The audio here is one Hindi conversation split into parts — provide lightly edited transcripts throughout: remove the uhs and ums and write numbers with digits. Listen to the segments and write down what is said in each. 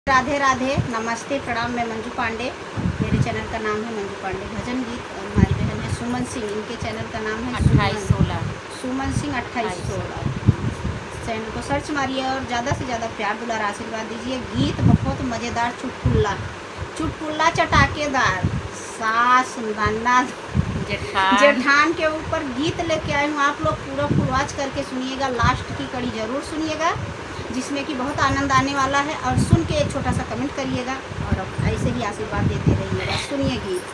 राधे राधे, नमस्ते, प्रणाम। मैं मंजू पांडे। मेरे चैनल का नाम है मंजू पांडे भजन गीत। और हमारी बहन है सुमन सिंह, इनके चैनल का नाम है 28-16 सुमन सिंह 28-16। चैनल को सर्च मारिए और ज़्यादा से ज़्यादा प्यार दुलार आशीर्वाद दीजिए। गीत बहुत मज़ेदार, चुटकुल्ला चुटकुल्ला चटाकेदार, सास ननद जेठान के ऊपर गीत लेके आई हूँ। आप लोग पूरा फुल वॉच करके सुनिएगा, लास्ट की कड़ी ज़रूर सुनिएगा, जिसमें कि बहुत आनंद आने वाला है। और सुन के एक छोटा सा कमेंट करिएगा और अब ऐसे ही आशीर्वाद देते रहिएगा। सुनिए गीत।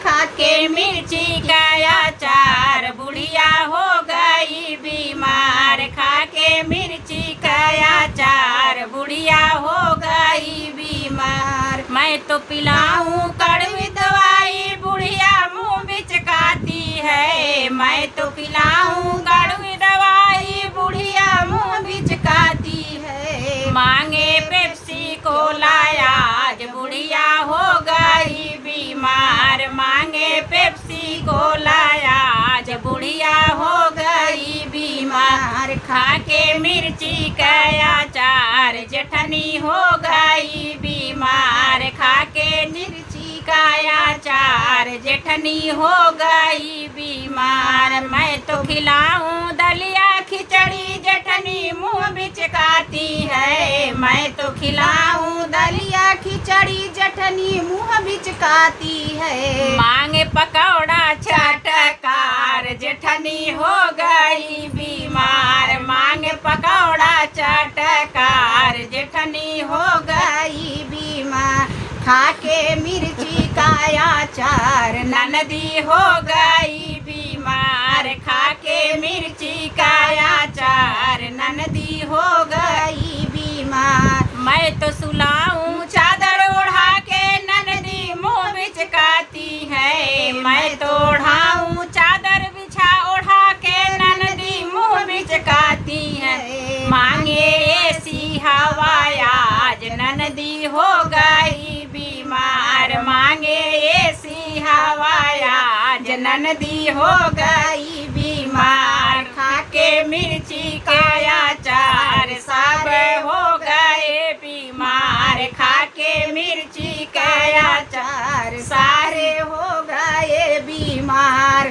खाके मिर्ची का अचार बुढ़िया हो गई बीमार। खाके मिर्ची का अचार बुढ़िया हो गई बीमार। मैं तो पिलाऊं कड़वी दवाई बुढ़िया मुँह बिचकाती है। मैं तो पिलाऊं कड़वी दवाई बुढ़िया मुँह बिचकाती है। मांगे पेप्सी कोला आज बुढ़िया हो गई बीमार। मांगे पेप्सी कोला आज बुढ़िया हो गई बीमार। खाके मिर्ची का अचार जेठनी हो गई बीमार। खाके मिर्ची का अचार जेठनी हो गई बीमार। मैं तो खिलाऊं दलिया खिचड़ी जेठनी मुँह बिचकाती है। मैं तो खिलाऊं दलिया खिचड़ी जेठनी मुँह बिचकाती है। मांगे पकौड़ा चटकार जेठनी हो गई बीमार। मांगे पकौड़ा चटकार जेठनी हो गई बीमार। खाके मिर्ची का अचार ननदी हो गई बीमार। खाके मिर्ची का अचार ननदी हो गई बीमार। मैं तो सुलाऊं चादर ओढ़ा के ननदी मुँह बिचकाती है। मैं तो ओढ़ाऊं चादर बिछा ओढ़ा के ननदी मुँह बिचकाती है। मांगे ऐसी हवा आज ननदी हो गई बीमार। मांगे ऐसी हवा आज ननदी हो गई बीमार। खाके मिर्ची का अचार सब हो गए बीमार। खाके मिर्ची का अचार सारे हो गए बीमार।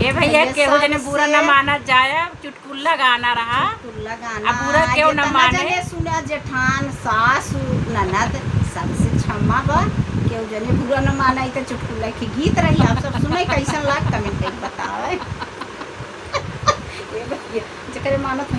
ये भैया केहू जने बुरा न माना जाए, चुटकुल्ला गाना रहा। चुटकुल्ला गाना अब बुरा क्यों न माने। सुना जेठान सासू ननद सबसे क्षमा बा। केहू जने बुरा न माना, तो चुटकुल्ला के गीत रही। आप सब सुने कैसा लाग कमेंट बतावे। ये भैया जकरे मानत नहीं।